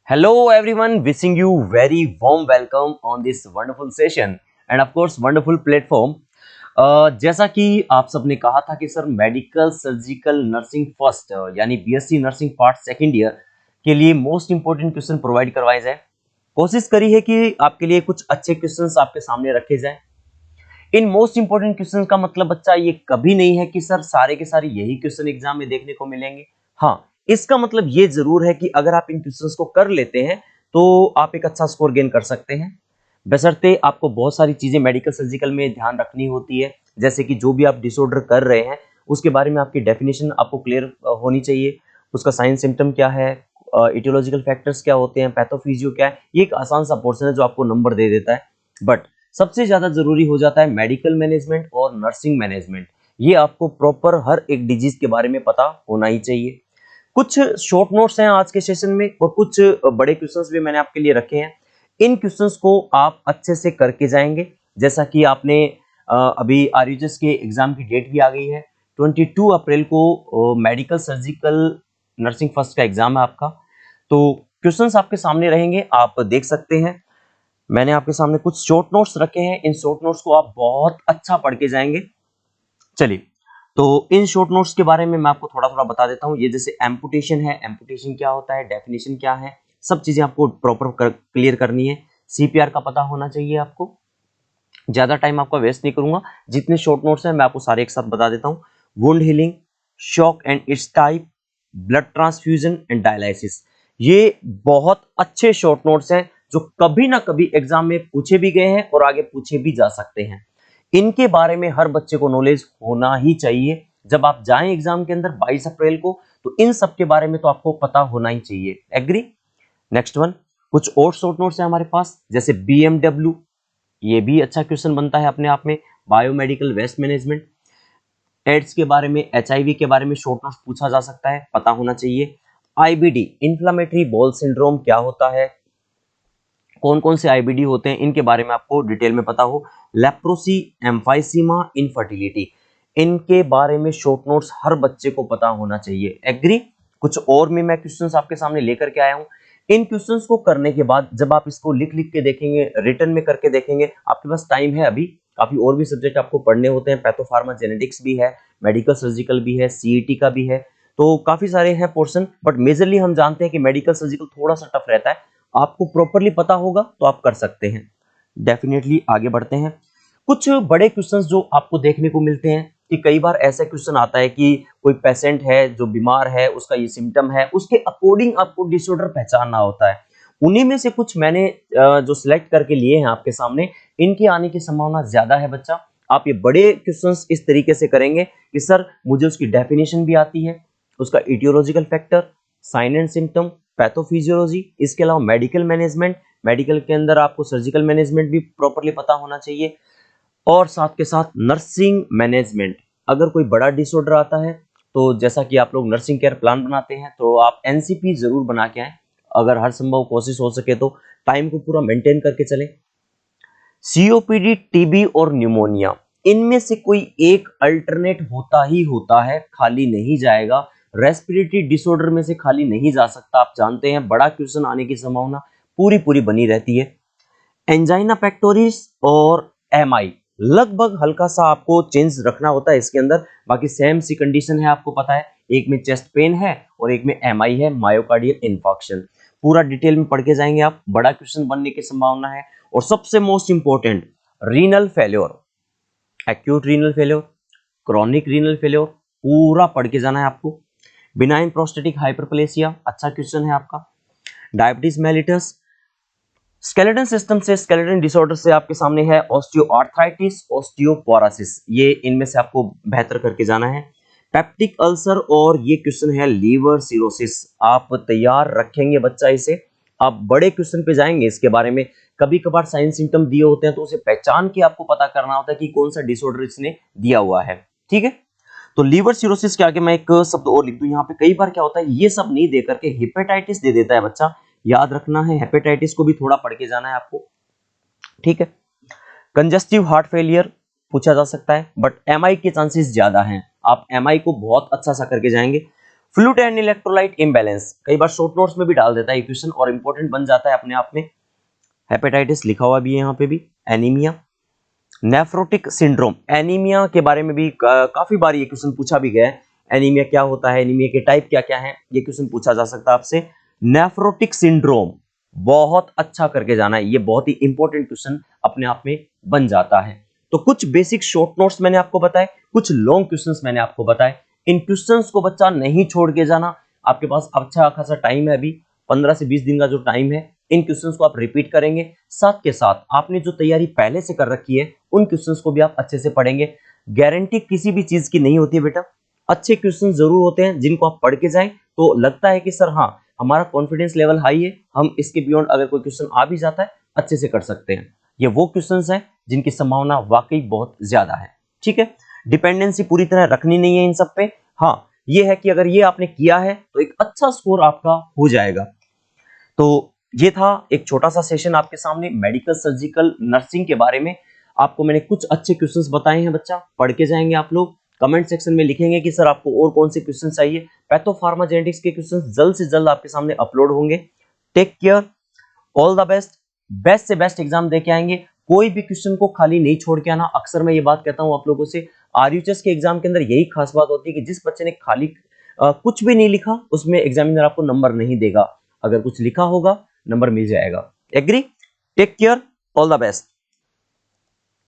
Hello everyone, wishing you very warm welcome on this wonderful session and of course wonderful platform. जैसा कि आप सबने कहा था कि sir medical surgical nursing first यानी BSc nursing part second year के लिए मोस्ट इंपोर्टेंट क्वेश्चन प्रोवाइड करवाए जाए। कोशिश करी है कि आपके लिए कुछ अच्छे क्वेश्चंस आपके सामने रखे जाएं। इन मोस्ट इंपोर्टेंट क्वेश्चन का मतलब बच्चा ये कभी नहीं है कि सर सारे के सारे यही क्वेश्चन एग्जाम में देखने को मिलेंगे। हाँ, इसका मतलब ये जरूर है कि अगर आप इन क्वेश्चंस को कर लेते हैं तो आप एक अच्छा स्कोर गेन कर सकते हैं। बशर्ते आपको बहुत सारी चीजें मेडिकल सर्जिकल में ध्यान रखनी होती है, जैसे कि जो भी आप डिसऑर्डर कर रहे हैं उसके बारे में आपकी डेफिनेशन आपको क्लियर होनी चाहिए। उसका साइन सिम्टम क्या है, इटियोलॉजिकल फैक्टर्स क्या होते हैं, पैथोफिजियो क्या है। ये एक आसान सा पोर्शन है जो आपको नंबर दे देता है। बट सबसे ज्यादा जरूरी हो जाता है मेडिकल मैनेजमेंट और नर्सिंग मैनेजमेंट। ये आपको प्रॉपर हर एक डिजीज के बारे में पता होना ही चाहिए। कुछ शॉर्ट नोट्स हैं आज के सेशन में और कुछ बड़े क्वेश्चंस भी मैंने आपके लिए रखे हैं। इन क्वेश्चंस को आप अच्छे से करके जाएंगे। जैसा कि आपने अभी आरयूएचएस के एग्जाम की डेट भी आ गई है, 22 अप्रैल को मेडिकल सर्जिकल नर्सिंग फर्स्ट का एग्जाम है आपका। तो क्वेश्चंस आपके सामने रहेंगे, आप देख सकते हैं। मैंने आपके सामने कुछ शॉर्ट नोट्स रखे हैं, इन शॉर्ट नोट्स को आप बहुत अच्छा पढ़ के जाएंगे। चलिए, तो इन शॉर्ट नोट्स के बारे में मैं आपको थोड़ा थोड़ा बता देता हूं। ये जैसे एम्पुटेशन है, एम्पुटेशन क्या होता है, डेफिनेशन क्या है, सब चीजें आपको प्रॉपर क्लियर करनी है। सीपीआर का पता होना चाहिए आपको। ज्यादा टाइम आपका वेस्ट नहीं करूंगा, जितने शॉर्ट नोट्स हैं मैं आपको सारे एक साथ बता देता हूं। Wound healing, shock and it's type, blood transfusion and dialysis, ये बहुत अच्छे शॉर्ट नोट्स हैं जो कभी ना कभी एग्जाम में पूछे भी गए हैं और आगे पूछे भी जा सकते हैं। इनके बारे में हर बच्चे को नॉलेज होना ही चाहिए। जब आप जाएं एग्जाम के अंदर 22 अप्रैल को, तो इन सब के बारे में तो आपको पता होना ही चाहिए। एग्री? नेक्स्ट वन, कुछ और शॉर्ट नोट्स हैं हमारे पास, जैसे बीएमडब्ल्यू, ये भी अच्छा क्वेश्चन बनता है अपने आप में। बायोमेडिकल वेस्ट मैनेजमेंट, एड्स के बारे में, एचआईवी के बारे में शॉर्ट नोट्स पूछा जा सकता है, पता होना चाहिए। आईबीडी, इन्फ्लामेटरी बॉल सिंड्रोम क्या होता है, कौन कौन से आईबीडी होते हैं, इनके बारे में आपको डिटेल में पता हो। लेप्रोसी, एम्फाइसीमा, इनफर्टिलिटी, इनके बारे में शॉर्ट नोट्स हर बच्चे को पता होना चाहिए। एग्री? कुछ और में मैं क्वेश्चंस आपके सामने लेकर के आया हूं। इन क्वेश्चंस को करने के बाद जब आप इसको लिख लिख के देखेंगे, रिटर्न में करके देखेंगे, आपके पास टाइम है अभी, काफी और भी सब्जेक्ट आपको पढ़ने होते हैं। पैथोफार्मा जेनेटिक्स भी है, मेडिकल सर्जिकल भी है, सीईटी का भी है, तो काफी सारे हैं पोर्शन। बट मेजरली हम जानते हैं कि मेडिकल सर्जिकल थोड़ा सा टफ रहता है। आपको प्रॉपरली पता होगा तो आप कर सकते हैं। डेफिनेटली आगे बढ़ते हैं। कुछ बड़े क्वेश्चंस जो आपको देखने को मिलते हैं कि कई बार ऐसा क्वेश्चन आता है कि कोई पेशेंट है जो बीमार है, उसका ये सिम्टम है, उसके अकॉर्डिंग आपको डिसऑर्डर पहचानना होता है। उन्हीं में से कुछ मैंने जो सिलेक्ट करके लिए हैं आपके सामने, इनके आने की संभावना ज्यादा है बच्चा। आप ये बड़े क्वेश्चंस इस तरीके से करेंगे कि सर मुझे उसकी डेफिनेशन भी आती है, उसका etiological factor, sign and symptom, pathophysiology, इसके अलावा मेडिकल मैनेजमेंट, मेडिकल के अंदर आपको सर्जिकल मैनेजमेंट भी प्रॉपरली पता होना चाहिए, और साथ के साथ नर्सिंग मैनेजमेंट। अगर कोई बड़ा डिसऑर्डर आता है तो जैसा कि आप लोग नर्सिंग केयर प्लान बनाते हैं तो आप एनसीपी जरूर बना के आए। अगर हर संभव कोशिश हो सके तो टाइम को पूरा मेंटेन करके चलें। सीओपीडी, टीबी और न्यूमोनिया, इनमें से कोई एक अल्टरनेट होता ही होता है, खाली नहीं जाएगा। रेस्पिरेटरी डिसऑर्डर में से खाली नहीं जा सकता। आप जानते हैं बड़ा क्वेश्चन आने की संभावना पूरी पूरी बनी रहती है। एंजाइना पेक्टोरिस और एमआई, लगभग हल्का सा आपको चेंज रखना होता है इसके अंदर, बाकी सेम सी कंडीशन है, आपको पता है। एक में चेस्ट पेन है और एक में एमआई है, मायोकार्डियल इन्फार्क्शन। पूरा डिटेल में पढ़ के जाएंगे आप, बड़ा क्वेश्चन बनने की संभावना है। और सबसे most important, renal failure, acute renal failure, chronic renal failure, पूरा पढ़ के जाना है आपको। बिनाइन प्रोस्टेटिक हाइपरप्लेसिया, अच्छा क्वेश्चन है आपका। डायबिटीज मेलिटस, स्केलेटन सिस्टम से, स्केलेटन डिसऑर्डर से आपके सामने है ऑस्टियोआर्थराइटिस, ऑस्टियोपोरोसिस, ये इनमें से आपको बेहतर करके जाना है। पेप्टिक अल्सर, और ये क्वेश्चन है लीवर सिरोसिस। आप तैयार रखेंगे बच्चा इसे, आप बड़े क्वेश्चन पे जाएंगे इसके बारे में। कभी कभार साइन सिम्टम दिए होते हैं तो उसे पहचान के आपको पता करना होता है कि कौन सा डिसऑर्डर इसने दिया हुआ है। ठीक है, तो लीवर सिरोसिस के आगे मैं एक शब्द और लिख दूं यहाँ पे। कई बार क्या होता है, ये सब नहीं दे करके हेपेटाइटिस दे देता है बच्चा, याद रखना है, हेपेटाइटिस को भी थोड़ा पढ़ के जाना है आपको। ठीक है, कंजेस्टिव हार्ट फेलियर पूछा जा सकता है, बट एमआई के चांसेस ज्यादा हैं, आप एमआई को बहुत अच्छा सा करके जाएंगे। फ्लूइड एंड इलेक्ट्रोलाइट इम्बैलेंस, कई बार शॉर्ट नोट्स में भी डाल देता है क्वेश्चन और इंपॉर्टेंट बन जाता है अपने आप में। हेपेटाइटिस लिखा हुआ भी है यहाँ पे भी। एनीमिया, नेफ्रोटिक सिंड्रोम, एनीमिया के बारे में भी काफी बार ये क्वेश्चन पूछा भी गया है। एनीमिया क्या होता है, एनीमिया के टाइप क्या क्या है, ये क्वेश्चन पूछा जा सकता है आपसे। नेफ्रोटिक सिंड्रोम बहुत अच्छा करके जाना है, ये बहुत ही इंपॉर्टेंट क्वेश्चन अपने आप में बन जाता है। तो कुछ बेसिक शॉर्ट नोट्स मैंने आपको बताए, कुछ लॉन्ग क्वेश्चंस मैंने आपको बताए। इन क्वेश्चंस को बच्चा नहीं छोड़ के जाना, आपके पास अच्छा खासा टाइम है, अभी 15 से 20 दिन का जो टाइम है। इन क्वेश्चंस को आप रिपीट करेंगे, साथ के साथ आपने जो तैयारी पहले से कर रखी है उन क्वेश्चंस को भी आप अच्छे से पढ़ेंगे। गारंटी किसी भी चीज की नहीं होती है बेटा, अच्छे क्वेश्चन जरूर होते हैं जिनको आप पढ़ के जाएं तो लगता है कि सर हाँ हमारा कॉन्फिडेंस लेवल हाई है, हम इसके बियॉन्ड अगर कोई क्वेश्चन आ भी जाता है अच्छे से कर सकते हैं। ये वो क्वेश्चंस हैं जिनकी संभावना वाकई बहुत ज्यादा है। ठीक है, डिपेंडेंसी पूरी तरह रखनी नहीं है इन सब पे। हाँ ये है कि अगर ये आपने किया है तो एक अच्छा स्कोर आपका हो जाएगा। तो ये था एक छोटा सा सेशन आपके सामने मेडिकल सर्जिकल नर्सिंग के बारे में। आपको मैंने कुछ अच्छे क्वेश्चंस बताए हैं, बच्चा पढ़ के जाएंगे आप लोग। कमेंट सेक्शन में लिखेंगे कि सर आपको और कौन से क्वेश्चन चाहिए। पैथो फार्मा जेनेटिक्स के क्वेश्चंस जल्द से जल्द आपके सामने अपलोड होंगे। Take care, all the best, best से बेस्ट एग्जाम दे के आएंगे। कोई भी क्वेश्चन को खाली नहीं छोड़ के आना। अक्सर मैं ये बात कहता हूं आप लोगों से, आरयूएचएस के एग्जाम के अंदर यही खास बात होती है कि जिस बच्चे ने खाली कुछ भी नहीं लिखा उसमें एग्जामिनर आपको नंबर नहीं देगा, अगर कुछ लिखा होगा नंबर मिल जाएगा। Agree? Take care, all the best.